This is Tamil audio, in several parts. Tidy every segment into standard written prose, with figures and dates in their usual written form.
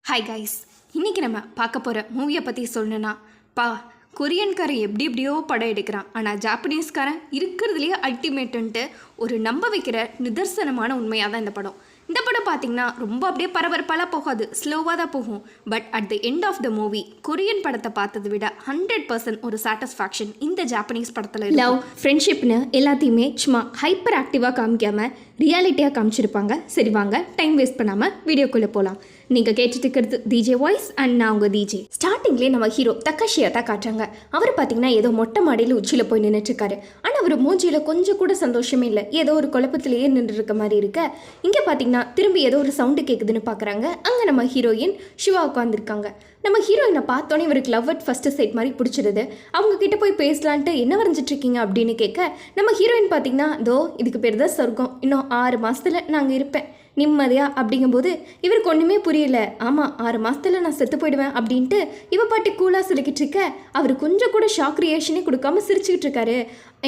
ஹாய் கைஸ், இன்றைக்கி நம்ம பார்க்க போகிற மூவியை பற்றி சொல்லணுன்னா கொரியன்காரன் எப்படியோ படம் எடுக்கிறான், ஆனால் ஜாப்பனீஸ்காரன் இருக்கிறதுலையே அல்டிமேட்டுன்ட்டு ஒரு நம்ப வைக்கிற நிதர்சனமான உண்மையாக தான் இந்த படம். இந்த படம் பார்த்திங்கன்னா ரொம்ப அப்படியே பரபரப்பாலாம் போகாது, ஸ்லோவாக தான் போகும். But at the end of the movie Korean படத்தை பார்த்ததை விட 100% ஒரு சாட்டிஸ்ஃபேக்ஷன் இந்த ஜாப்பனீஸ் படத்தில். லவ், ஃப்ரெண்ட்ஷிப்னு எல்லாத்தையுமே சும்மா ஹைப்பர் ஆக்டிவாக காமிக்காமல் ரியாலிட்டியாக காமிச்சிருப்பாங்க. சரி வாங்க டைம் வேஸ்ட் பண்ணாமல் வீடியோக்குள்ளே போகலாம். நீங்கள் கேட்டுட்டு இருக்கிறது டிஜே வாய்ஸ் அண்ட் நான் உங்கள் டிஜே. ஸ்டார்டிங்லேயே நம்ம ஹீரோ தக்காஷியை தான் காட்டுறாங்க. அவர் பார்த்தீங்கன்னா ஏதோ மொட்டை மாடியில் உச்சியில் போய் நின்றுட்டுருக்காரு. ஆனால் அவர் மூஞ்சியில் கொஞ்சம் கூட சந்தோஷமே இல்லை, ஏதோ ஒரு குழப்பத்திலேயே நின்று இருக்க மாதிரி இருக்க. இங்கே பார்த்தீங்கன்னா திரும்பி ஏதோ ஒரு சவுண்டு கேட்குதுன்னு பார்க்குறாங்க. அங்கே நம்ம ஹீரோயின் சிவா உட்காந்துருக்காங்க. நம்ம ஹீரோயினை பார்த்தோன்னே இவருக்கு லவ் அட் ஃபர்ஸ்ட் சைட் மாதிரி பிடிச்சிருது. அவங்க கிட்ட போய் பேசலான்ட்டு என்ன வரைஞ்சிட்ருக்கீங்க அப்படின்னு கேட்க, நம்ம ஹீரோயின் பார்த்தீங்கன்னா தோ இதுக்கு பேர் தான் சொர்க்கம், இன்னும் 6 மாதத்தில் நாங்கள் இருப்பேன் நிம்மதியா அப்படிங்கும்போது இவருக்கு ஒன்றுமே புரியல. ஆமாம் 6 மாதத்தில் நான் செத்து போயிடுவேன் அப்படின்ட்டு இவ பாட்டி கூலாக சொல்லிக்கிட்டு இருக்க. அவர் கொஞ்சம் கூட ஷாக் ரியாக்ஷனே கொடுக்காம சிரிச்சுக்கிட்டு இருக்காரு.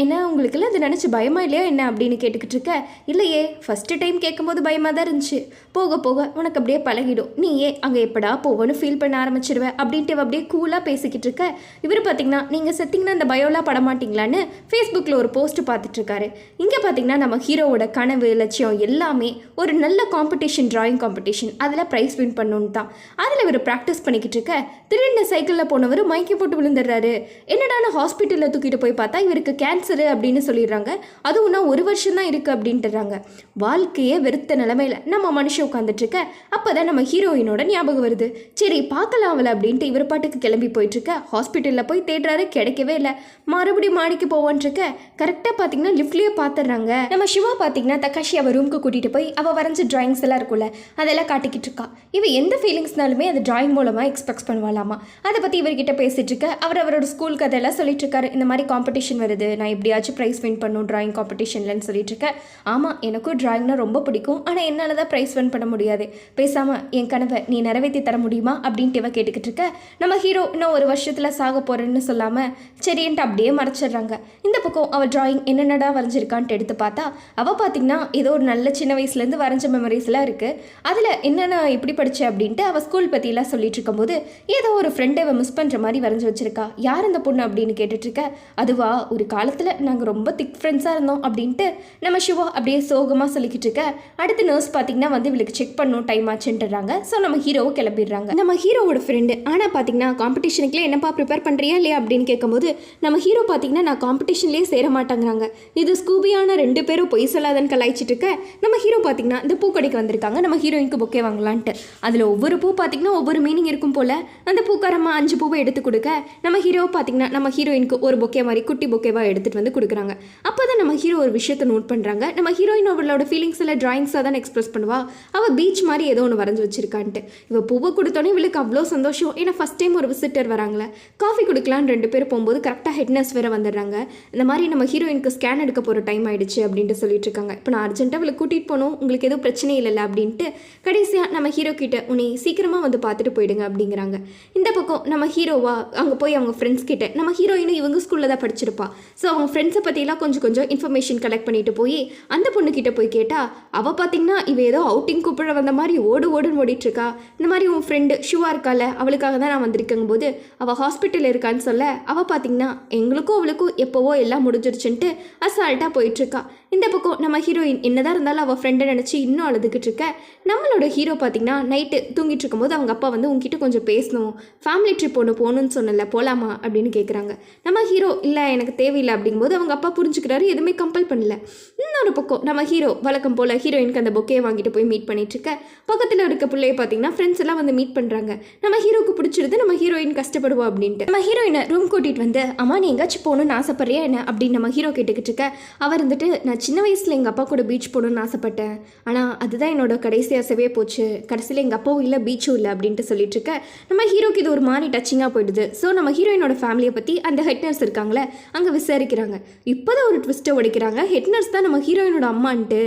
என்ன உங்களுக்குலாம் அதை நினச்சி பயமா இல்லையா என்ன அப்படின்னு கேட்டுக்கிட்டு இருக்க. இல்லையே, ஃபஸ்ட்டு டைம் கேட்கும்போது பயமாக தான் இருந்துச்சு, போக போக உனக்கு அப்படியே பழகிடும், நீயே அங்கே எப்படா போவோன்னு ஃபீல் பண்ண ஆரம்பிச்சிடுவேன் அப்படின்ட்டு அப்படியே கூலாக பேசிக்கிட்டு இருக்க. இவர் பார்த்தீங்கன்னா நீங்கள் செத்திங்கன்னா அந்த பயோலாம் படமாட்டிங்களான்னு ஃபேஸ்புக்கில் ஒரு போஸ்ட்டு பார்த்துட்ருக்காரு. இங்கே பார்த்தீங்கன்னா நம்ம ஹீரோவோட கனவு லட்சியம் எல்லாமே ஒரு நல்ல காம்படிஷன், டிராயிங் காம்படிஷன், அதில் ப்ரைஸ் வின் பண்ணணுன்னு தான். அதில் இவர் ப்ராக்டிஸ் பண்ணிக்கிட்டு இருக்க திடீர்னு சைக்கிளில் போனவர் மயக்கி போட்டு விழுந்துடுறாரு. என்னடான ஹாஸ்பிட்டலில் தூக்கிட்டு போய் பார்த்தா இவருக்கு கேன்சரு அப்படின்னு சொல்லிடுறாங்க. அதுவும் நான் 1 வருஷம் தான் இருக்குது அப்படின்ட்டுறாங்க. வாழ்க்கையே வெறுத்த நிலைமையில் நம்ம மனுஷன் உட்காந்துட்டு இருக்க. அப்போ தான் நம்ம ஹீரோயினோட ஞாபகம் வருது. சரி பார்க்கலாம் அவளை அப்படின்ட்டு இவர் பாட்டுக்கு கிளம்பி போயிட்டுருக்க. ஹாஸ்பிட்டலில் போய் தேடுறாரு, கிடைக்கவே இல்லை. மறுபடியும் மாடிக்கு போவான்ட்ருக்க. கரெக்டாக பார்த்தீங்கன்னா லிஃப்ட்லேயே பார்த்துடுறாங்க. நம்ம சிவா பார்த்தீங்கன்னா தக்காஷி அவள் ரூமுக்கு கூட்டிகிட்டு போய் அவள் வரைஞ்ச டிராயிங்ஸ் எல்லாம் இருக்குல்ல அதெல்லாம் காட்டிக்கிட்டு இருக்கா. இவ எந்த ஃபீலிங்ஸ்னாலுமே அது டிராயிங் மூலமாக எக்ஸ்பிரஸ் பண்ணுவாளாமா. அதை பற்றி இவர்கிட்ட பேசிகிட்டு இருக்க. அவரோட ஸ்கூல் கதையெல்லாம் சொல்லிட்டு இருக்காரு. இந்த மாதிரி காம்படிஷன் வருது, நான் எப்படியாச்சும் ப்ரைஸ் வின் பண்ணும் டிராயிங் காம்படிஷன்லன்னு சொல்லிட்டு இருக்கேன். ஆமாம் எனக்கும் டிராயிங்னா ரொம்ப பிடிக்கும், ஆனால் என்னால் தான் ப்ரைஸ் வின் பண்ண முடியாது, பேசாமல் என் கனவை நீ நிறைவேற்றி தர முடியுமா அப்படின்ட்டு இவ கேட்டுக்கிட்டு இருக்க. நம்ம ஹீரோ இன்னும் 1 வருஷத்தில் சாக போகிறேன்னு சொல்லாமல் சரின்ட்டு அப்படியே மறைச்சிடுறாங்க. இந்த பக்கம் அவள் டிராயிங் என்னென்னடா வரைஞ்சிருக்கான்ட்டு எடுத்து பார்த்தா அவள் பார்த்தீங்கன்னா ஏதோ ஒரு நல்ல சின்ன வயசுலேருந்து வரைஞ்ச மெமரிஸ்லாம் இருக்குது. அதில் என்னென்ன எப்படி படித்தேன் அப்படின்ட்டு அவள் ஸ்கூல் பற்றிலாம் சொல்லிட்டு இருக்கும்போது ஏதோ ஒரு ஃப்ரெண்டை அவள் மிஸ் பண்ணுற மாதிரி வரைஞ்சி வச்சிருக்கா. யார் அந்த பொண்ணு அப்படின்னு கேட்டுட்ருக்க. அதுவா ஒரு காலத்தில் நாங்கள் ரொம்ப திக் ஃப்ரெண்ட்ஸாக இருந்தோம் அப்படின்ட்டு நம்ம சிவா அப்படியே சோகமாக சொல்லிக்கிட்டு இருக்க. அடுத்து நர்ஸ் பார்த்தீங்கன்னா வந்து இவளுக்கு செக் பண்ணணும் டைம் ஆச்சுன்றாங்க. ஸோ நம்ம ஹீரோவை கிளம்பிடுறாங்க. நம்ம ஹீரோவோட ஃப்ரெண்டு ஆனால் பார்த்தீங்கன்னா காம்படிஷனுக்குலாம் என்னப்பா ப்ரிப்பேர் பண்ணுறியா இல்லையா அப்படின்னு கேட்கும்போது நம்ம ஹீரோ பார்த்தீங்கன்னா நான் காம்படிஷன்லேயே சேர மாட்டேங்கிறாங்க, இது ஸ்கூபியான 2 பேரும் பொய் சொல்லாதன்னு கலாய்ச்சிட்டு இருக்க. நம்ம ஹீரோ பார்த்தீங்கன்னா இந்த பூக்கடைக்கு வந்திருக்காங்க நம்ம ஹீரோயினுக்கு பொக்கே வாங்கலான்ட்டு. அதில் ஒவ்வொரு பூ பார்த்தீங்கன்னா ஒவ்வொரு மீனிங் இருக்கும் போல். அந்த பூக்காரமாக 5 பூவை எடுத்து கொடுக்க நம்ம ஹீரோ பார்த்தீங்கன்னா நம்ம ஹீரோயினுக்கு ஒரு பொக்கே மாதிரி குட்டி பொக்கேவாக எடுத்துகிட்டு வந்து கொடுக்குறாங்க. அப்போ தான் நம்ம ஹீரோ ஒரு விஷயத்தை நோட் பண்ணுறாங்க. நம்ம ஹீரோயின் அவளோட ஃபீலிங்ஸ் எல்லாம் டிராயிங்ஸாக தான் எக்ஸ்பிரஸ் பண்ணுவா. அவள் பீச் மாதிரி ஏதோ ஒன்று வரைஞ்சி வச்சிருக்கான்ட்டு. இவள் பூவை கொடுத்தோன்னே இவளுக்கு அவ்வளோ சந்தோஷம். ஏன்னா ஃபஸ்ட் டைம் ஒரு விசிட்டர் வராங்களே, காஃபி கொடுக்கலான்னு 2 பேர் போகும்போது கரெக்டாக ஹெட் நர்ஸ் வேறு வந்துடுறாங்க. இந்த மாதிரி நம்ம ஹீரோயினுக்கு ஸ்கேன் எடுக்க போகிற டைம் ஆகிடுச்சு அப்படின்ட்டு சொல்லிட்டு இருக்காங்க. இப்போ நான் அர்ஜென்ட்டாக அவளை கூட்டிகிட்டு போகணும், உங்களுக்கு எதுவும் பிரச்சனை இல்லைல்ல அப்படின்ட்டு கடைசியாக நம்ம ஹீரோ கிட்ட உன்னை சீக்கிரமாக வந்து பார்த்துட்டு போயிடுங்க அப்படிங்கிறாங்க. இந்த பக்கம் நம்ம ஹீரோவா அங்கே போய் அவங்க ஃப்ரெண்ட்ஸ் கிட்ட, நம்ம ஹீரோயினும் இவங்க ஸ்கூலில் தான் படிச்சிருப்பா. ஸோ அவங்க ஃப்ரெண்ட்ஸை பற்றிலாம் கொஞ்சம் இன்ஃபர்மேஷன் கலெக்ட் பண்ணிட்டு போய் அந்த பொண்ணுக்கிட்ட போய் கேட்டால் அவள் பார்த்தீங்கன்னா இவ ஏதோ அவுட்டிங் கூப்பிட வந்த மாதிரி ஓடுன்னு ஓடிட்டுருக்கா. இந்த மாதிரி உன் ஃப்ரெண்டு ஷுவா இருக்கால, அவளுக்காக தான் நான் வந்திருக்கேங்க போது அவள் ஹாஸ்பிட்டலில் இருக்கான்னு சொல்ல அவள் பார்த்தீங்கன்னா எங்களுக்கும் அவளுக்கும் எப்போவோ எல்லாம் முடிஞ்சிருச்சுன்ட்டு அசால்ட்டாக போயிட்டுருக்கா. இந்த பக்கம் நம்ம ஹீரோயின் என்னதான் இருந்தாலும் அவள் ஃப்ரெண்டை நினச்சி இன்னும் அழுதுகிட்டு இருக்க. நம்மளோட ஹீரோ பார்த்தீங்கன்னா நைட்டு தூங்கிட்டு இருக்கும்போது அவங்க அப்பா வந்து உங்ககிட்ட கொஞ்சம் பேசணும், ஃபேமிலி ட்ரிப் ஒன்று போகணுன்னு சொன்னல, போகலாமா அப்படின்னு கேட்குறாங்க. நம்ம ஹீரோ இல்லை எனக்கு தேவையில்லை அப்படிங்கும்போது அவங்க அப்பா புரிஞ்சுக்கிறாரு, எதுவுமே கம்பல் பண்ணல. இன்னொரு பக்கம் நம்ம ஹீரோ வழக்கம் போல் ஹீரோயினுக்கு அந்த பொக்கையை வாங்கிட்டு போய் மீட் பண்ணிட்டு இருக்க. பக்கத்தில் இருக்க பிள்ளைய பார்த்தீங்கன்னா ஃப்ரெண்ட்ஸ் எல்லாம் வந்து மீட் பண்ணுறாங்க. நம்ம ஹீரோக்கு பிடிச்சிருது, நம்ம ஹீரோயின் கஷ்டப்படுவா அப்படின்ட்டு நம்ம ஹீரோயினை ரூம் கூட்டிகிட்டு வந்து அம்மா நீ எங்காச்சும் போகணுன்னு ஆசைப்படுறியா என்ன அப்படின்னு நம்ம ஹீரோ கேட்டுக்கிட்டு இருக்க. அவர் இருந்துட்டு நான் சின்ன வயசில் எங்கள் அப்பா கூட பீச் போகணுன்னு ஆசைப்பட்டேன், ஆனால் அதுதான் என்னோட கடைசி ஆசைவே போச்சு, கடைசியில் எங்கள் அப்பாவும் இல்லை பீச்சும் இல்லை அப்படின்ட்டு சொல்லிட்டு இருக்க. நம்ம ஹீரோக்கு இது ஒரு மாதிரி டச்சிங்காக போயிடுது. ஸோ நம்ம ஹீரோயினோட ஃபேமிலியை பற்றி அந்த ஹெட் நர்ஸ் இருக்காங்களே அங்கே விசாரிக்கிறாங்க. இப்போதான் ஒரு ட்விஸ்ட்டை உடைக்கிறாங்க. ஹெட் நர்ஸ் தான் நம்ம ஹீரோயினோட அம்மான்ட்டு.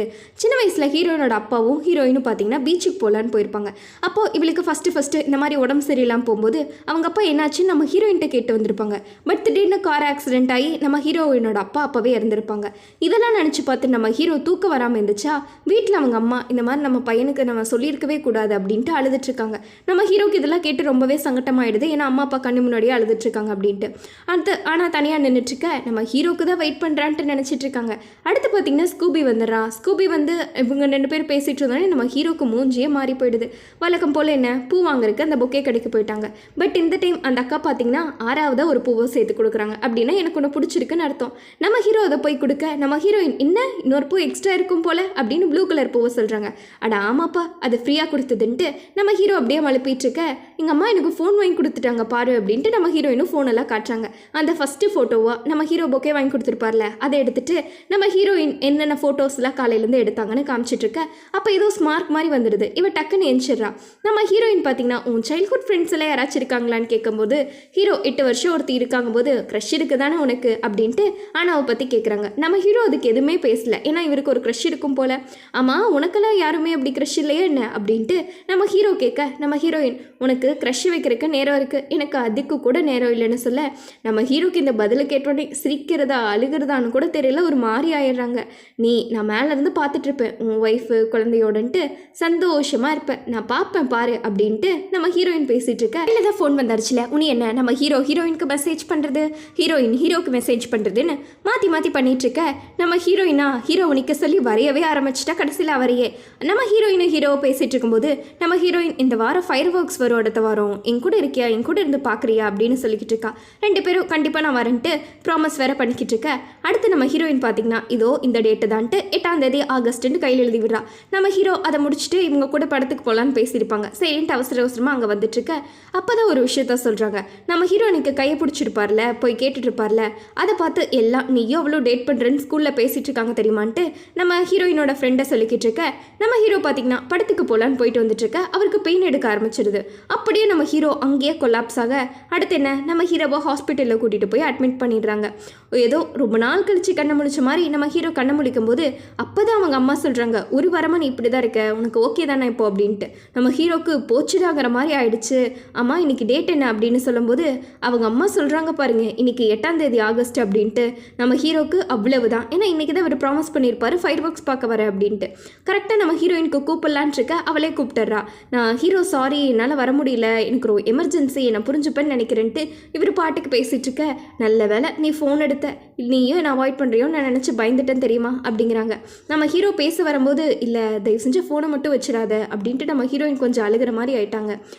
சின்ன வயசில் ஹீரோயினோட அப்பாவும் ஹீரோயினும் பார்த்தீங்கன்னா பீச்சுக்கு போகலான்னு போயிருப்பாங்க. அப்போது இவளுக்கு ஃபஸ்ட்டு இந்த மாதிரி உடம்பு சரியில்லாமல் போகும்போது அவங்க அப்பா என்னாச்சுன்னு நம்ம ஹீரோயின்ட்ட கேட்டு வந்திருப்பாங்க. பட் திடீர்னு கார் ஆக்சிடென்ட் ஆகி நம்ம ஹீரோயினோட அப்பா அப்போவே இறந்துருப்பாங்க. இதெல்லாம் நினச்சி பார்த்து நம்ம ஹீரோ தூக்க வராமல் இருந்துச்சா, வீட்டில் அவங்க அம்மா இந்த மாதிரி நம்ம பையனுக்கு நம்ம சொல்லியிருக்கவே கூடாது அப்படின்ட்டு அழுதுட்ருக்காங்க. நம்ம ஹீரோக்கு இதெல்லாம் கேட்டு ரொம்பவே சங்கட்டமாயிடுது. ஏன்னா அம்மா அப்பா கண்ணு முன்னாடியே அழுதுட்ருக்காங்க அப்படின்ட்டு. ஆனால் தனியாக நின்றுட்டுருக்க நம்ம ஹீரோக்கு தான் வெயிட் பண்ணுறான்ட்டு நினச்சிட்டு இருக்காங்க. அடுத்து பார்த்திங்கன்னா ஸ்கூபி வந்துடுறான். ஸ்கூபி வந்து இவங்க 2 பேரும் பேசிகிட்டு இருந்தோடனே நம்ம ஹீரோக்கு மூஞ்சியே மாறி போயிடுது. வழக்கம் போல் என்ன பூ வாங்குறதுக்கு அந்த பொக்கே கடைக்கு போயிட்டாங்க. பட் இந்த டைம் அந்த அக்கா பார்த்திங்கன்னா 6ஆவதாக ஒரு பூவை சேர்த்து கொடுக்குறாங்க. அப்படின்னா எனக்கு ஒன்று பிடிச்சிருக்குன்னு அர்த்தம். நம்ம ஹீரோ அதை போய் கொடுக்க நம்ம ஹீரோயின் இன்னொரு பூ எக்ஸ்ட்ரா இருக்கும் போல் அப்படின்னு ப்ளூ கலர் பூவை சொல்கிறாங்க. அட ஆமாப்பா, அது ஃப்ரீயாக கொடுத்ததுன்ட்டு நம்ம ஹீரோ அப்படியே மழுப்பிட்டு இருக்க, எங்கள் அம்மா எனக்கு ஃபோன் வாங்கி கொடுத்துட்டாங்க பாரு அப்படின்ட்டு நம்ம ஹீரோயினும் ஃபோனெல்லாம் காட்டுறாங்க. அந்த ஃபஸ்ட்டு ஃபோட்டோவாக நம்ம ஹீரோ பொக்கே வாங்கி கொடுத்துருப்பார்ல, அதை எடுத்துட்டு நம்ம ஹீரோயின் என்னென்ன ஃபோட்டோஸ்லாம் காலையிலேருந்து எடுத்தாங்கன்னு காமிச்சிட்டு இருக்க. அப்போ ஏதோ ஸ்மார்க் மாதிரி வந்துடுது. இவ டக்குன்னு எஞ்சிடுறா. நம்ம ஹீரோயின் பார்த்தீங்கன்னா உன் சைல்ட்ஹுட் ஃப்ரெண்ட்ஸ் எல்லாம் யாராச்சும் இருக்காங்களான்னு கேட்கும்போது ஹீரோ 8 வருஷம் ஒருத்தி இருக்காங்க போது க்ரஷ் இருக்கு தானே உனக்கு அப்படின்ட்டு ஆனாவை பற்றி கேட்குறாங்க. நம்ம ஹீரோ அதுக்கு எதுவுமே பேசல. ஏன்னா இவருக்கு ஒரு க்ரஷ் இருக்கும் போல. ஆமாம், உனக்கெல்லாம் யாருமே அப்படி க்ரஷ் இல்லையா என்ன அப்படின்ட்டு நம்ம ஹீரோ கேட்க, நம்ம ஹீரோயின் உனக்கு க்ரஷ் வைக்கிறதுக்கு நேரம் இருக்குது, எனக்கு அதுக்கு கூட நேரம் இல்லைன்னு சொல்ல, நம்ம ஹீரோக்கு இந்த பதிலை கேட்டோடனே சிரிக்கிறதா அழுகிறதான்னு கூட தெரியல, ஒரு மாதிரி ஆயிடுறாங்க. நான் மேலேருந்து பார்த்துட்ருப்பேன் உன் ஒய்ஃபு குழந்தையோடன்ட்டு சந்தோஷமாக இருப்பேன், நான் பார்ப்பேன் பாரு அப்படின்ட்டு நம்ம ஹீரோயின் பேசிகிட்டு இருக்க. இல்லை தான் ஃபோன் வந்தாருச்சுல, உனி என்ன நம்ம ஹீரோயினுக்கு மெசேஜ் பண்ணுறது, ஹீரோக்கு மெசேஜ் பண்ணுறதுன்னு மாற்றி பண்ணிகிட்டு இருக்க. நம்ம ஹீரோயினுக்கு சொல்லி வரையவே ஆரம்பிச்சிட்டா. கடைசியில் அவரையே நம்ம ஹீரோ பேசிகிட்டு இருக்கும்போது நம்ம ஹீரோயின் இந்த வாரம் ஃபயர் ஒர்க்ஸ் வரும், அடுத்த வாரம் என் கூட இருக்கியா, என் கூட இருந்து பார்க்குறியா அப்படின்னு சொல்லிக்கிட்டு இருக்கா. 2 பேரும் கண்டிப்பாக நான் வரேன்ட்டு ப்ராமிஸ் வேறு பண்ணிக்கிட்டு இருக்க. அடுத்து நம்ம ஹீரோயின் பார்த்திங்கன்னா இதோ இந்த டேட்டு தான்ட்டு 8ஆம் தேதி ஆகஸ்ட்டுன்னு கையில் எழுதி விடுறா. நம்ம ஹீரோ அதை முடிச்சுட்டு இவங்க கூட படத்துக்கு போகலான்னு பேசியிருப்பாங்க. சரின்ட்டு அவசரமாக அங்கே வந்துட்டுருக்க. அப்போ தான் ஒரு விஷயத்த சொல்கிறாங்க. நம்ம ஹீரோயினுக்கு கையை பிடிச்சிருப்பார்ல, போய் கேட்டுட்ருப்பார்ல, அதை பார்த்து எல்லாம் நீயோ அவ்வளோ டேட் பண்ணுறேன்னு ஸ்கூலில் பேசிகிட்டு இருக்காங்க தெரியுமான்ட்டு நம்ம ஹீரோயினோட ஃப்ரெண்டை சொல்லிக்கிட்டு இருக்க. நம்ம ஹீரோ பார்த்திங்கன்னா படத்துக்கு போகலான்னு போயிட்டு வந்துட்டுருக்க. அவருக்கு பெயின் எடுக்க ஆரம்பிச்சிடுது. அப்படியே நம்ம ஹீரோ அங்கேயே கொலாப்ஸ் ஆக அடுத்து என்ன நம்ம ஹீரோவை ஹாஸ்பிட்டலில் கூட்டிகிட்டு போய் அட்மிட் பண்ணிடுறாங்க. ஏதோ ரொம்ப நாள் கழிச்சு கண்ணை முழிச்ச மாதிரி நம்ம ஹீரோ கண்ணை முழிக்கும் போது அப்போ தான் அவங்க அம்மா சொல்கிறாங்க, ஒரு வாரமாக நீ இப்படி தான் இருக்க, உனக்கு ஓகே தானே இப்போ அப்படின்ட்டு. நம்ம ஹீரோக்கு போச்சுடாகிற மாதிரி ஆயிடுச்சு. அம்மா இன்னைக்கு டேட் என்ன அப்படின்னு சொல்லும்போது அவங்க அம்மா சொல்கிறாங்க பாருங்க, இன்னைக்கு 8ஆம் தேதி ஆகஸ்ட் அப்படின்ட்டு. நம்ம ஹீரோக்கு அவ்வளவு தான், ஏன்னா இன்றைக்கி தான் அவர் ப்ராமிஸ் பண்ணியிருப்பாரு ஃபயர் ஒர்க்ஸ் பார்க்க வர அப்படின்ட்டு. கரெக்டாக நம்ம ஹீரோயினுக்கு கூப்பிடலான் இருக்க, அவளே கூப்பிட்டுறா. நான் ஹீரோ சாரி என்னால் வர முடியல, எனக்கு ஒரு எமர்ஜென்சி, என்னை புரிஞ்சுப்பேன்னு நினைக்கிறேன்ட்டு இவர் பாட்டுக்கு பேசிகிட்டு இருக்க. நல்ல வேலை நீ ஃபோன் எடுத்த, நீயும் என்ன அவாய்ட் பண்ணுறியோ நான் நினச்சி பயந்துட்டேன் தெரியுமா அப்படிங்கிறாங்க. நம்ம ஹீரோ பேச வரும்போது இல்லை தயவு செஞ்சு ஃபோனை மட்டும் வச்சிடாத அப்படின்ட்டு நம்ம ஹீரோயின் கொஞ்சம் அழுகிற மாதிரி ஆயிட்டாங்க.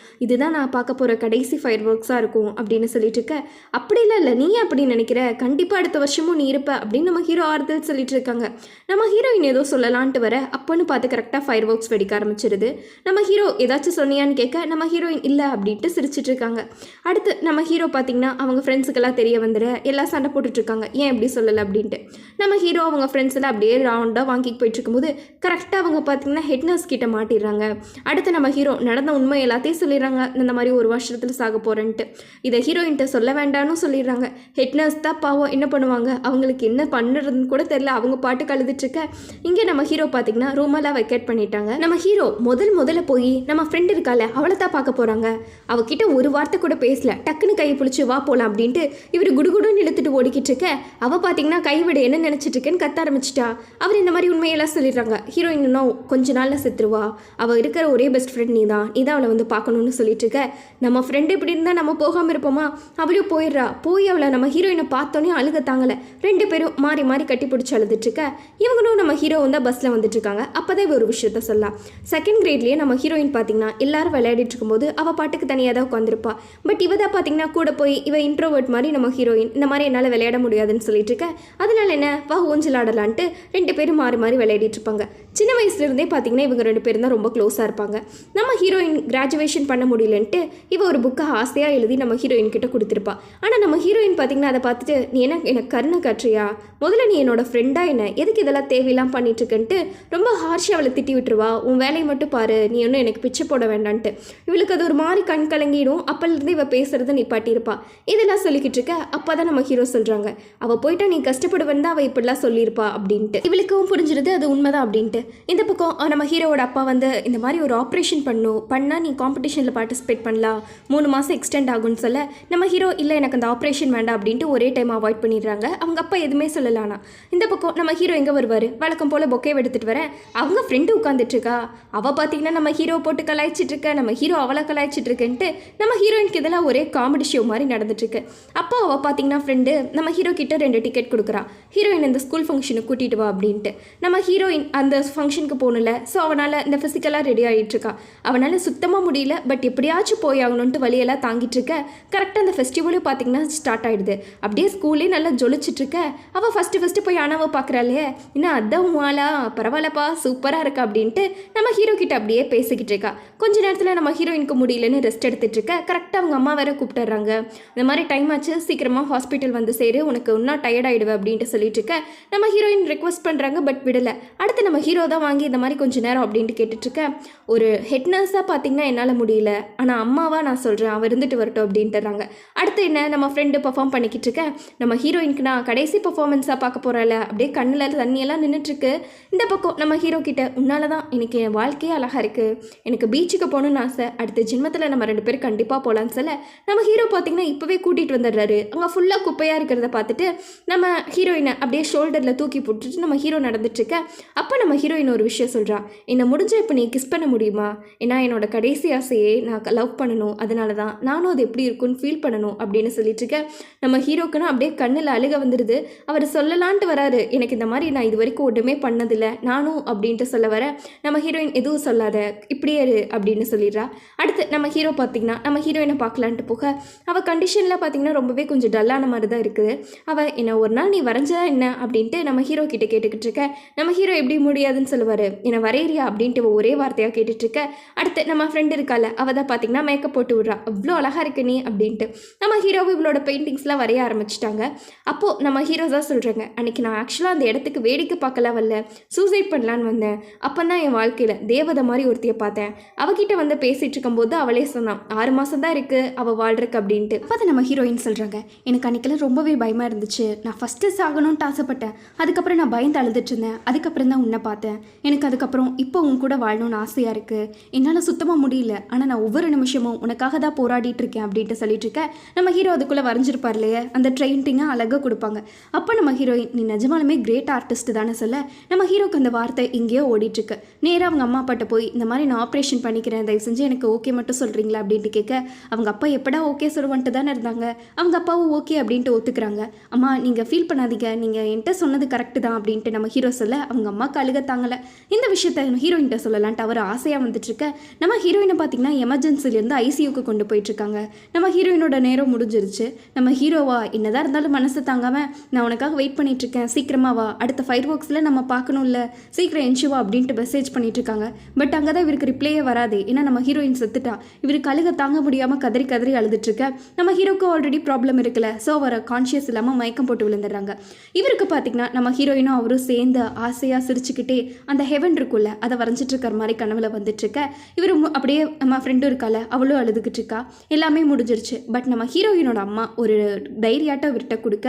இதுதான் நான் பார்க்க போகிற கடைசி ஃபயர் ஒர்க்ஸாக இருக்கும் அப்படின்னு சொல்லிட்டு இருக்க. அப்படிலாம் இல்லை, நீ அப்படி நினைக்கிற, கண்டிப்பாக அடுத்த வருஷமும் நீ இருப்ப அப்படின்னு நம்ம ஹீரோ ஆறுதல் சொல்லிட்டு இருக்காங்க. நம்ம ஹீரோயின் ஏதோ சொல்லலான்ட்டு வர அப்போன்னு பார்த்து கரெக்டாக ஃபயர் ஒர்க்ஸ் வெடிக்க ஆரம்பிச்சிருது. நம்ம ஹீரோ ஏதாச்சும் சொன்னியான்னு கேட்க நம்ம ஹீரோயின் இல்லை அப்படின்ட்டு சிரிச்சிட்டு இருக்காங்க. அடுத்து நம்ம ஹீரோ பார்த்திங்கன்னா அவங்க ஃப்ரெண்ட்ஸுக்கெல்லாம் தெரிய வந்துட எல்லாம் சண்டை போட்டுட்ருக்காங்க, ஏன் எப்படி சொல்லலை அப்படின்ட்டு. நம்ம ஹீரோ அவங்க ஃப்ரெண்ட்ஸ் எல்லாம் அப்படியே ரவுண்டாக வாங்கிட்டு போயிட்டு இருக்கும்போது கரெக்டாக அவங்க பார்த்திங்கன்னா ஹெட் நர்ஸ் கிட்ட மாட்டிடுறாங்க. அடுத்து நம்ம ஹீரோ நடந்த உண்மை எல்லாத்தையும் சொல்லிடுறாங்க, இந்த மாதிரி 1 வருஷத்தில் சாக போகிறேன்ட்டு. இதை ஹீரோயின்ட்ட சொல்ல வேண்டாம்னு சொல்லிடுறாங்க. ஹெட் நர்ஸ் தான் பாவம் என்ன பண்ணுவாங்க, அவங்களுக்கு என்ன பண்ணுறதுன்னு கூட தெரியல, அவங்க பாட்டுக்கு அழுதுட்டுருக்க. இங்கே நம்ம ஹீரோ பார்த்திங்கன்னா ரூமெல்லாம் வெக்கேட் பண்ணிட்டாங்க. நம்ம ஹீரோ முதல்ல போய் நம்ம ஃப்ரெண்ட் இருக்கால அவளை தான் பார்க்க போகிறாங்க. அவகிட்ட ஒரு வார்த்தை கூட பேசல, டக்குன்னு கையை பிடிச்சி வா போகலாம் அப்படின்ட்டு இவர் குடுகுடுன்னு இழுத்துட்டு ஓடிக்கிட்டு இருக்க. அவள் பார்த்திங்கன்னா கைவிட என்ன நினச்சிட்டு இருக்கேன்னு கத்த ஆரம்பிச்சிட்டா. அவர் இந்த மாதிரி உண்மையெல்லாம் சொல்லிடுறாங்க. ஹீரோயின் இன்னும் கொஞ்ச நாளில் செத்துருவா, அவள் இருக்கிற ஒரே பெஸ்ட் ஃப்ரெண்ட் நீ தான் அவளை வந்து பார்க்கணுன்னு சொல்லிட்டு இருக்க. நம்ம ஃப்ரெண்டு இப்படி இருந்தால் நம்ம போகாமல் இருப்போமா, அவளையும் போயிடுறா. போய் அவளை நம்ம ஹீரோயினை பார்த்தோன்னே அழுக தாங்கலை. 2 பேரும் மாறி கட்டி பிடிச்சி அழுதுட்டுருக்க. இவங்களும் நம்ம ஹீரோ வந்து பஸ்ஸில் வந்துட்டு இருக்காங்க. அப்போ தான் ஒரு விஷயத்த சொல்லலாம். 2nd கிரேட்லேயே நம்ம ஹீரோயின் பார்த்திங்கன்னா எல்லாரும் விளையாடிட்டு இருக்கும்போது அவள் பாட்டுக்கு தனியாக தான் உட்காந்துருப்பா. பட் இவ தான் பார்த்திங்கன்னா கூட போய் இவ இன்ட்ரோவர்ட் மாதிரி நம்ம ஹீரோயின் இந்த மாதிரி என்னால் விளையாட முடியாதுன்னு சொல்லிட்டு இருக்க. அதனால என்ன வா ஊஞ்சல் ஆடலான்ட்டு 2 பேரும் மாறி விளையாடிட்டு இருப்பாங்க. சின்ன வயசுலேருந்தே பார்த்திங்கன்னா இவங்க 2 பேரும் தான் ரொம்ப க்ளோஸாக இருப்பாங்க. நம்ம ஹீரோயின் கிராஜுவேஷன் பண்ண முடியலன்ட்டு இவ ஒரு புக்கை ஆசையாக எழுதி நம்ம ஹீரோயின் கிட்ட கொடுத்துருப்பா. ஆனால் நம்ம ஹீரோயின் பார்த்திங்கன்னா அதை பார்த்துட்டு நீ எனக்கு கருணை காட்டுறியா, முதல்ல நீ என்னோட ஃப்ரெண்டாக என்ன எதுக்கு இதெல்லாம் தேவையெல்லாம் பண்ணிட்டுருக்குன்ட்டு ரொம்ப ஹார்ஷாக அவளை திட்டி விட்டுருவா. உன் வேலையை மட்டும் பாரு, நீ ஒன்றும் எனக்கு பிச்சை போட வேண்டான்ட்டு. இவளுக்கு அது ஒரு மாதிரி கண் கலங்கிடும். அப்போலேருந்து இவள் பேசுகிறத நிப்பாட்டியிருப்பா. இதெல்லாம் சொல்லிக்கிட்டு இருக்க. அப்போ தான் நம்ம ஹீரோ சொல்கிறாங்க, அவள் போயிட்டா நீ கஷ்டப்படுவேன் தான் அவள் இப்படிலாம் சொல்லியிருப்பா அப்படின்ட்டு. இவளுக்கும் புரிஞ்சிருது அது உண்மைதான் அப்படின்ட்டு. இந்த பக்கம் நம்ம ஹீரோவோட அப்பா வந்து இந்த மாதிரி ஒரு ஆப்ரேஷன் பண்ணால் நீ காம்படிஷனில் பார்ட்டிசிபேட் பண்ணலாம், 3 மாதம் எக்ஸ்டெண்ட் ஆகும்னு சொல்ல நம்ம ஹீரோ இல்லை எனக்கு அந்த ஆப்ரேஷன் வேண்டாம் அப்படின்ட்டு ஒரே டைம் அவாய்ட் பண்ணிடுறாங்க. அவங்க அப்பா எதுவுமே சொல்லலானா. இந்த பக்கம் நம்ம ஹீரோ எங்கே வருவார், வழக்கம் போல் பொக்கே எடுத்துகிட்டு வரேன். அவங்க ஃப்ரெண்டு உட்காந்துட்ருக்கா. அவள் பார்த்தீங்கன்னா நம்ம ஹீரோ போட்டு கலாய்ச்சிட்ருக்க, நம்ம ஹீரோ அவளை கலாய்ச்சிட்ருக்குன்ட்டு நம்ம ஹீரோயினுக்கு இதெல்லாம் ஒரே காமெடி ஷோ மாதிரி நடந்துட்டுருக்கு. அப்போ அவள் பார்த்தீங்கன்னா ஃப்ரெண்டு நம்ம ஹீரோ கிட்ட 2 டிக்கெட் கொடுக்குறா. ஹீரோயின் இந்த ஸ்கூல் ஃபங்க்ஷனுக்கு கூட்டிகிட்டு வா அப்படின்ட்டு. நம்ம ஹீரோயின் அந்த ஃபங்க்ஷனுக்கு போகணும்ல, ஸோ அவனால் இந்த ஃபிசிக்கலாக ரெடி ஆகிட்டுருக்கா. அவனால் சுத்தமாக முடியல, பட் எப்படியாச்சும் போய் ஆகணுன்ட்டு வழியெல்லாம் தாங்கிட்டு இருக்க. கரெக்டாக அந்த ஃபெஸ்டிவலும் பார்த்திங்கன்னா ஸ்டார்ட் ஆகிடுது. அப்படியே ஸ்கூலே நல்லா ஜொலிச்சிட்ருக்க. அவள் ஃபஸ்ட்டு போய் அனாவை பார்க்குறாளே, இன்னும் அதான் உமாலா பரவாயில்லப்பா சூப்பராக இருக்கா அப்படின்ட்டு நம்ம ஹீரோ கிட்ட அப்படியே பேசிக்கிட்டு இருக்கா. கொஞ்ச நேரத்தில் நம்ம ஹீரோயினுக்கு முடியலன்னு ரெஸ்ட் எடுத்துகிட்டு இருக்க. கரெக்டாக அவங்க அம்மா வேறு கூப்பிட்டுறாங்க. இந்த மாதிரி டைம் ஆச்சு, சீக்கிரமாக ஹாஸ்பிட்டல் வந்து சேரு, உனக்கு இன்னும் டயர்ட் ஆகிடுவேன் அப்படின்ட்டு சொல்லிட்டு இருக்க. நம்ம ஹீரோயின் ரெக்வஸ்ட் பண்ணுறாங்க, பட் விடலை. அடுத்து நம்ம ஹீரோ தான் வாங்கி இந்த மாதிரி கொஞ்சம் நேரம் அப்படின்ட்டு கேட்டுட்ருக்கேன். ஒரு ஹெட் நர்ஸாக பார்த்தீங்கன்னா என்னால் முடியல, ஆனால் அம்மாவா நான் சொல்கிறேன் அவர் இருந்துட்டு வரட்டும் அப்படின்ட்டுறாங்க. அடுத்து என்ன நம்ம ஃப்ரெண்டு பர்ஃபார்ம் பண்ணிக்கிட்டு இருக்கேன். நம்ம ஹீரோயினுக்கு நான் கடைசி பர்ஃபார்மன்ஸாக பார்க்க போகிறல, அப்படியே கண்ணில் தண்ணியெல்லாம் நின்றுட்டுருக்கு. இந்த பக்கம் நம்ம ஹீரோ கிட்ட உன்னால தான் எனக்கு என் வாழ்க்கையே அழகாக இருக்குது, எனக்கு பீச்சுக்கு போகணுன்னு ஆசை, அடுத்த ஜென்மத்தில் நம்ம 2 பேரும் கண்டிப்பாக போகலான்னு சொல்ல நம்ம ஹீரோ பார்த்தீங்கன்னா இப்போவே கூட்டிகிட்டு வந்துடுறாரு. அங்கே ஃபுல்லாக குப்பையாக இருக்கிறத பார்த்துட்டு நம்ம ஹீரோயினை அப்படியே ஷோல்டரில் தூக்கி போட்டுட்டு நம்ம ஹீரோ நடந்துட்டுருக்க. அப்போ நம்ம ஹீரோயின் ஒரு விஷயம் சொல்கிறா, என்னை முடிஞ்ச இப்போ நீ கிஸ் பண்ண முடியுமா, ஏன்னா என்னோட கடைசி ஆசையே நான் லவ் பண்ணணும், அதனால தான் நானும் அது எப்படி இருக்குன்னு ஃபீல் பண்ணணும் அப்படின்னு சொல்லிட்டுருக்கேன். நம்ம ஹீரோக்குன்னா அப்படியே கண்ணில் அழுக வந்துடுது. அவர் சொல்லலான்ட்டு வராரு, எனக்கு இந்த மாதிரி நான் இது வரைக்கும் ஒன்றுமே பண்ணதில்லை நானும் அப்படின்ட்டு சொல்ல வர நம்ம ஹீரோயின் எதுவும் சொல்லாத இப்படியே இரு அப்படின்னு சொல்லிடுறா. அடுத்து நம்ம ஹீரோ பார்த்திங்கன்னா நம்ம ஹீரோயினை பார்க்கலான்ட்டு போக அவள் கண்டிஷனில் பார்த்திங்கன்னா ரொம்பவே கொஞ்சம் டல்லான மாதிரி தான் இருக்குது. அவள் என்ன ஒரு நாள் நீ வரைஞ்சா என்ன அப்படின்ட்டு நம்ம ஹீரோ கிட்ட கேட்டுக்கிட்டு இருக்க. நம்ம ஹீரோ எப்படி முடியாதுன்னு சொல்லுவார், என்னை வரையறியா அப்படின்ட்டு ஒரே வார்த்தையாக கேட்டுட்ருக்க. அடுத்து நம்ம ஃப்ரெண்டு இருக்கால, அவள் தான் பார்த்திங்கன்னா மேக்கப் போட்டு விட்றா, அவ்வளோ அழகாக இருக்கு நீ அப்படின்ட்டு. நம்ம ஹீரோவை இவளோட பெயிண்டிங்ஸ்லாம் வரைய ஆரம்பிச்சிட்டாங்க. அப்போது நம்ம ஹீரோ தான் சொல்கிறாங்க, அன்றைக்கி நான் ஆக்சுவலாக அந்த இடத்துக்கு வேடிக்கை பார்க்கலாம் வரல, சூசைட் பண்ணலான்னு வந்தேன். அப்போ தான் என் வாழ்க்கையில் தேவதை மாதிரி ஒருத்தியை பார்த்தேன். அவகிட்ட வந்து பேசிகிட்டு இருக்கும்போது அவளே சொன்னான் 6 மாதம் தான் இருக்குது அவள் வாழ்றக்கு அப்படின்ட்டு. அப்போ அதை நம்ம ஹீரோயின் சொல்கிறாங்க, எனக்கு அன்றைக்கெல்லாம் ரொம்பவே பயமாக இருந்துச்சு, நான் ஃபஸ்ட்டு சாகணும்ன்ட்டு ஆசைப்பட்டேன், அதுக்கப்புறம் நான் பயந்து அழுதுட்டு இருந்தேன், அதுக்கப்புறம் தான் உன்னை பார்த்தேன், எனக்கு அதுக்கப்புறம் இப்போ உன் கூட வாழணும்னு ஆசையாக இருக்குது, என்னால் சுத்தமாக முடியல, ஆனால் நான் ஒவ்வொரு நிமிஷமும் உனக்காக தான் போராடிட்டு இருக்கேன் அப்படின்ட்டு சொல்லிட்டு இருக்கேன். நம்ம ஹீரோ அதுக்குள்ளே வரைஞ்சிருப்பார் இல்லையே, அந்த ட்ரெயின்ட்டிங்காக அழகாக கொடுப்பாங்க. அப்போ நம்ம ஹீரோயின் நீ நிஜமாலுமே கிரேட் ஆர்டிஸ்ட் தானே சொல்ல நம்ம ஹீரோக்கு அந்த வார்த்தை எங்கேயோ ஓடிட்டுருக்கு. நேராக அவங்க அம்மா அப்பாட்ட போய் இந்த மாதிரி நான் ஆப்ரேஷன் பண்ணிக்கிறேன், தயவு செஞ்சு எனக்கு ஓகே மட்டும் சொல்கிறீங்களா அப்படின்ட்டு கேட்க அவங்க அப்பா எப்படா ஓகே சொல்லுவான்ட்டு தானே இருந்தாங்க. அவங்க அப்பாவும் ஓகே அப்படின்ட்டு ஒத்துக்கிறாங்க. அம்மா நீங்கள் ஃபீல் பண்ணாதீங்க, நீங்கள் என்கிட்ட சொன்னது கரெக்டு தான் அப்படின்ட்டு நம்ம ஹீரோ சொல்ல அவங்க அம்மாவுக்கு அழுகத்தாங்கலை. இந்த விஷயத்த ஹீரோயின்கிட்ட சொல்லலான்ட்டு அவர் ஆசையாக வந்துட்டுருக்க. நம்ம ஹீரோயினை பார்த்திங்கன்னா எமர்ஜென்சிலேருந்து ஐசியூக்கு கொண்டு போயிட்டுருக்காங்க. நம்ம ஹீரோயினோட நேரம் முடிஞ்சிருச்சு. நம்ம ஹீரோவா என்னதான் இருந்தாலும் மனசு தாங்காமல் நான் உனக்காக வெயிட் பண்ணிகிட்ருக்கேன், சீக்கிரமாவா அடுத்த ஃபயர் ஒர்க்ஸில் நம்ம பார்க்கணும்ல, சீக்கிரம் என்ஷுவா அப்படின்ட்டு மெசேஜ் பண்ணிகிட்ருக்காங்க. பட் அங்கே தான் இவருக்கு ரிப்ளையே வராது, ஏன்னா நம்ம ஹீரோயின் செத்துட்டா. இவருக்கு அழுக தாங்க முடியாமல் கதறி கதறி அழுதுட்டுருக்க. நம்ம ஹீரோக்கு ஆல்ரெடி ப்ராப்ளம் இருக்குல்ல, ஸோ அவரை கான்ஷியஸ் இல்லாமல் மயக்கம் போட்டு விழுந்துடுறாங்க. இவருக்கு பார்த்திங்கன்னா நம்ம ஹீரோயினும் அவரும் சேர்ந்து ஆசையாக சிரிச்சுக்கிட்டே அந்த ஹெவன் இருக்குல்ல அதை வரைஞ்சிட்டு இருக்கிற மாதிரி கனவுல வந்துட்டுருக்க. இவர் அப்படியே நம்ம ஃப்ரெண்டும் இருக்கால அவளும் அழுதுகிட்டு இருக்கா. எல்லாமே முடிஞ்சிருச்சு. பட் நம்ம ஹீரோயினோட அம்மா ஒரு டைரியாட்ட இவர்கிட்ட கொடுக்க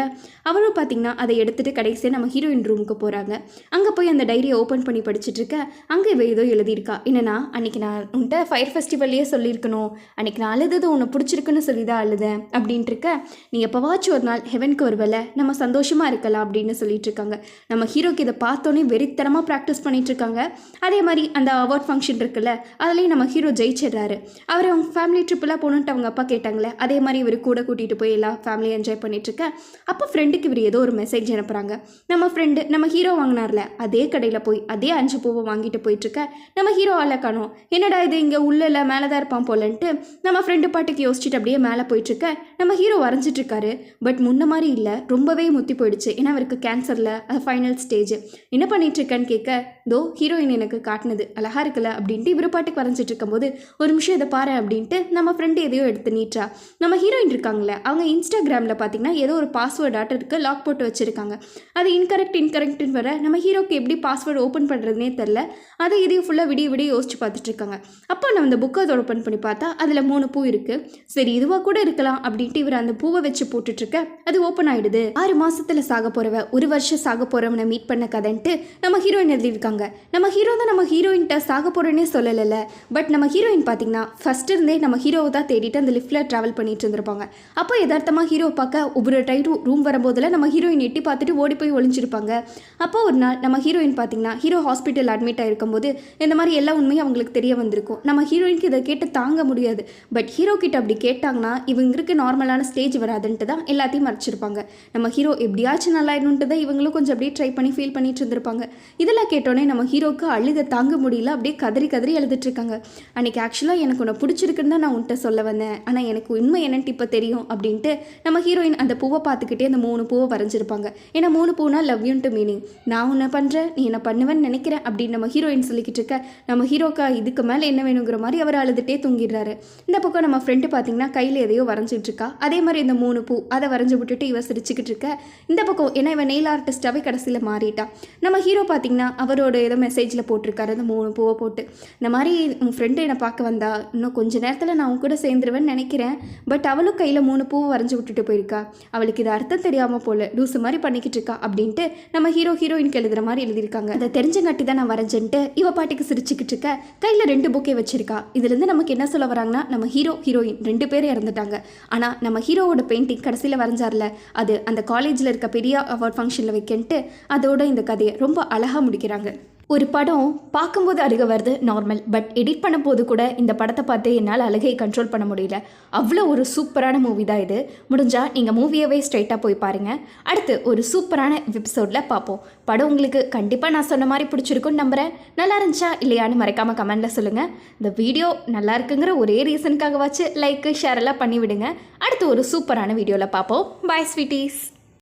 அவளும் பார்த்திங்கன்னா அதை எடுத்துகிட்டு கடைசியாக நம்ம ஹீரோயின் ரூமுக்கு போகிறாங்க. அங்கே போய் அந்த டைரியை ஓப்பன் பண்ணி படிச்சுட்டு இருக்க. அங்கே இவ ஏதோ எழுதியிருக்கா, என்னன்னா அன்றைக்கி நான் உன்ட்ட ஃபயர் ஃபெஸ்டிவல்லையே சொல்லியிருக்கணும், அன்றைக்கி நான் அழுதது உன்னை பிடிச்சிருக்குன்னு சொல்லி தான் அழுதேன் அப்படின்ட்டு இருக்க. நீ எப்போவாச்சும் ஒரு நாள் ஹெவனுக்கு வருவல, நம்ம சந்தோஷமாக இருக்கலாம் அப்படின்னு சொல்லிட்டு இருக்காங்க. நம்ம ஹீரோக்கு இதை பார்த்தோன்னே வெறித்தனமாக ப்ராக்டிஸ் பண்ணிட்டு இருக்காங்க. அதே மாதிரி அந்த அவார்ட் ஃபங்க்ஷன் இருக்குல்ல அதுலேயும் நம்ம ஹீரோ ஜெயிச்சிடுறாரு. அவர் அவங்க ஃபேமிலி ட்ரிப்பெல்லாம் போகணுன்ட்டு அவங்க அப்பா கேட்டாங்களே, அதே மாதிரி இவர் கூட கூட்டிகிட்டு போய் எல்லா ஃபேமிலியும் என்ஜாய் பண்ணிட்டுருக்க. அப்போ ஃப்ரெண்டுக்கு இவர் ஏதோ ஒரு மெசேஜ் அனுப்புகிறாங்க. நம்ம ஃப்ரெண்டு நம்ம ஹீரோ வாங்கினார்ல அதே கடையில் போய் அதே 5 பூவை வாங்கிட்டு போயிட்டுருக்க. நம்ம ஹீரோ ஆளை காணோம். என்னடா இது இங்கே உள்ள மேலே தான் இருப்பான் போலன்ட்டு நம்ம ஃப்ரெண்டு பாட்டுக்கு யோசிச்சுட்டு அப்படியே மேலே போயிட்டுருக்க. நம்ம ஹீரோ வரைஞ்சிட்ருக்காரு. பட் முன்ன மாதிரி இல்லை, ரொம்பவே முத்தி போயிடுச்சு. ஏன்னா அவருக்கு கேன்சரில் ஃபைனல் ஸ்டேஜ். என்ன பண்ணிகிட்ருக்கேன்னு கேட்க, தோ ஹீரோயின் எனக்கு காட்டினது அழகாக இருக்குல்ல அப்படின்ட்டு இவர் பாட்டுக்கு வரைஞ்சிட்டு இருக்கும்போது ஒரு நிமிஷம் இதை பாரு அப்படின்ட்டு நம்ம ஃப்ரெண்டு எதையோ எடுத்து நீட்டா. நம்ம ஹீரோயின் இருக்காங்களே அவங்க இன்ஸ்டாகிராமில் பார்த்தீங்கன்னா ஏதோ ஒரு பாஸ்வேர்ட் ஆட்டருக்கு லாக் போட்டு வச்சுருக்காங்க. அது இன்கரெக்ட்னு வர நம்ம ஹீரோக்கு எப்படி பாஸ்வேர்டு ஓப்பன் பண்ணுறதுனே தெரில. அதை இதையும் ஃபுல்லாக விடிய யோசிச்சு பார்த்துட்டு இருக்காங்க. அப்போ நான் அந்த புக்கை அதை ஓப்பன் பண்ணி பார்த்தா அதில் 3 பூ இருக்குது. சரி இதுவாக கூட இருக்கலாம் அப்படின்ட்டு இவர் அந்த பூவை வச்சு போட்டுட்ருக்க. அது ஓப்பன் ஆகிடுது. 6 மாதத்தில் சாக போகிறவ 1 வருஷம் சாக போகிறவனை மீட் பண்ண கதைன்ட்டு நம்ம ஹீரோயின் எழுதியிருக்காங்க. நம்ம ஹீரோ தான் நம்ம ஹீரோயின்ட்ட சாக போகிறேன்னே சொல்லலைல்ல. பட் நம்ம ஹீரோயின் பார்த்தீங்கன்னா ஃபஸ்ட்டு இருந்தே நம்ம ஹீரோவை தான் தேடிட்டு அந்த லிஃப்ட்டில் ட்ராவல் பண்ணிட்டு இருந்திருப்பாங்க. அப்போ யதார்த்தமாக ஹீரோ பார்க்க ஒவ்வொரு டைம் ரூம் வரும்போதில் நம்ம ஹீரோயின் எட்டி பார்த்துட்டு ஓடி போய் ஒளிஞ்சிருப்பாங்க. அப்போ ஒரு நாள் நம்ம ஹீரோயின் பார்த்தீங்கன்னா ஹீரோ ஹாஸ்பிட்டல் அட்மிட் ஆகிருக்கும்போது இந்த மாதிரி எல்லா உண்மையும் அவங்களுக்கு தெரிய வந்திருக்கும். நம்ம ஹீரோயினுக்கு இதை கேட்டு தாங்க முடியாது. பட் ஹீரோ கிட்ட அப்படி கேட்டாங்கன்னா இவங்களுக்கு நார்மலான ஸ்டேஜ் வராதுன்ட்டு தான் எல்லாத்தையும் மறைச்சிருப்பாங்க. நம்ம ஹீரோ எப்படியாச்சும் நல்லாயிடணுன்ட்டு தான் இவங்களும் கொஞ்சம் அப்படியே ட்ரை பண்ணி ஃபீல் பண்ணிட்டு இருந்திருப்பாங்க. இதெல்லாம் கேட்டோன்னே நம்ம ஹீரோக்கு அழுத தாங்க முடியல. அப்படியே கதறி கதறி எழுதிட்டு இருக்காங்க. அன்றைக்கி ஆக்சுவலாக எனக்கு உன்னை பிடிச்சிருக்குன்னு தான் நான் உன்கிட்ட சொல்ல வந்தேன், ஆனால் எனக்கு உண்மை என்னன்ட்டு இப்போ தெரியும் அப்படின்ட்டு நம்ம ஹீரோயின் அந்த பூவை பார்த்துக்கிட்டே அந்த 3 பூவை வரைஞ்சிருப்பாங்க. ஏன்னா 3 பூனா லவ் யூன்ட்டு மீனிங். நான் உன்னை பண்ணுறேன், நீ என்ன பண்ணுவேன்னு நினைக்கிறேன் அப்படின்னு நம்ம ஹீரோயின் சொல்லிக்கிட்டு இருக்க நம்ம ஹீரோக்கா இதுக்கு மேலே என்ன வேணுங்கிற மாதிரி அவர் அழுதுகிட்டே தூங்கிடுறாரு. இந்த பக்கம் நம்ம ஃப்ரெண்டு பார்த்தீங்கன்னா கையில் எதையோ வரைஞ்சிட்டு இருக்கா. அதே மாதிரி இந்த 3 பூ அதை வரைஞ்சி விட்டுட்டு இவ சிரிச்சுக்கிட்டு இருக்க. இந்த பக்கம் ஏன்னா இவன் நெயில் ஆர்டிஸ்டாகவே கடைசியில் மாறிட்டா. நம்ம ஹீரோ பார்த்தீங்கன்னா அவரோட ஏதோ மெசேஜில் போட்டிருக்காரு அந்த 3 பூவை போட்டு, இந்த மாதிரி உன் ஃப்ரெண்டு என்னை பார்க்க வந்தா, இன்னும் கொஞ்சம் நேரத்தில் நான் உன் கூட சேர்ந்துருவேன்னு நினைக்கிறேன், பட் அவளும் கையில் 3 பூவை வரைஞ்சி விட்டுட்டு போயிருக்கா, அவளுக்கு இது அர்த்தம் தெரியாமல் போல லூசு மாதிரி பண்ணிக்கிட்டு இருக்கா அப்படின்ட்டு நம்ம ஹீரோயினுக்கு எழுதுகிற மாதிரி எழுதியிருக்காங்க. அதை தெரிஞ்சங்காட்டி தான் நான் வரைஞ்சேன்ட்டு இவ பாட்டுக்கு சிரிச்சுக்கிட்டு இருக்க. கையில் 2 புக்கே வச்சிருக்கா. இதுலேருந்து நமக்கு என்ன சொல்ல வராங்கன்னா நம்ம ஹீரோயின் 2 பேரும் இறந்துட்டாங்க. ஆனால் நம்ம ஹீரோவோட பெயிண்டிங் கடைசியில் வரைஞ்சார்ல, அது அந்த காலேஜில் இருக்க பெரிய அவார்ட் ஃபங்க்ஷனில் வைக்கன்ட்டு அதோட இந்த கதையை ரொம்ப அழகாக முடிக்கிறாங்க. ஒரு படம் பார்க்கும்போது அழுக வருது நார்மல், பட் எடிட் பண்ணும் போது கூட இந்த படத்தை பார்த்து என்னால் அழுகையை கண்ட்ரோல் பண்ண முடியல. அவ்வளோ ஒரு சூப்பரான மூவி தான் இது. முடிஞ்சால் நீங்கள் மூவியவே ஸ்ட்ரைட்டாக போய் பாருங்கள். அடுத்து ஒரு சூப்பரான எபிசோடில் பார்ப்போம். படம் உங்களுக்கு கண்டிப்பாக நான் சொன்ன மாதிரி பிடிச்சிருக்குன்னு நம்புகிறேன். நல்லா இருந்துச்சா இல்லையான்னு மறக்காமல் கமெண்டில் சொல்லுங்கள். இந்த வீடியோ நல்லா இருக்குங்கிற ஒரே ரீசனுக்காக வச்சு லைக்கு ஷேர் எல்லாம் பண்ணிவிடுங்க. அடுத்து ஒரு சூப்பரான வீடியோவில் பார்ப்போம். பாய் ஸ்வீட்டீஸ்.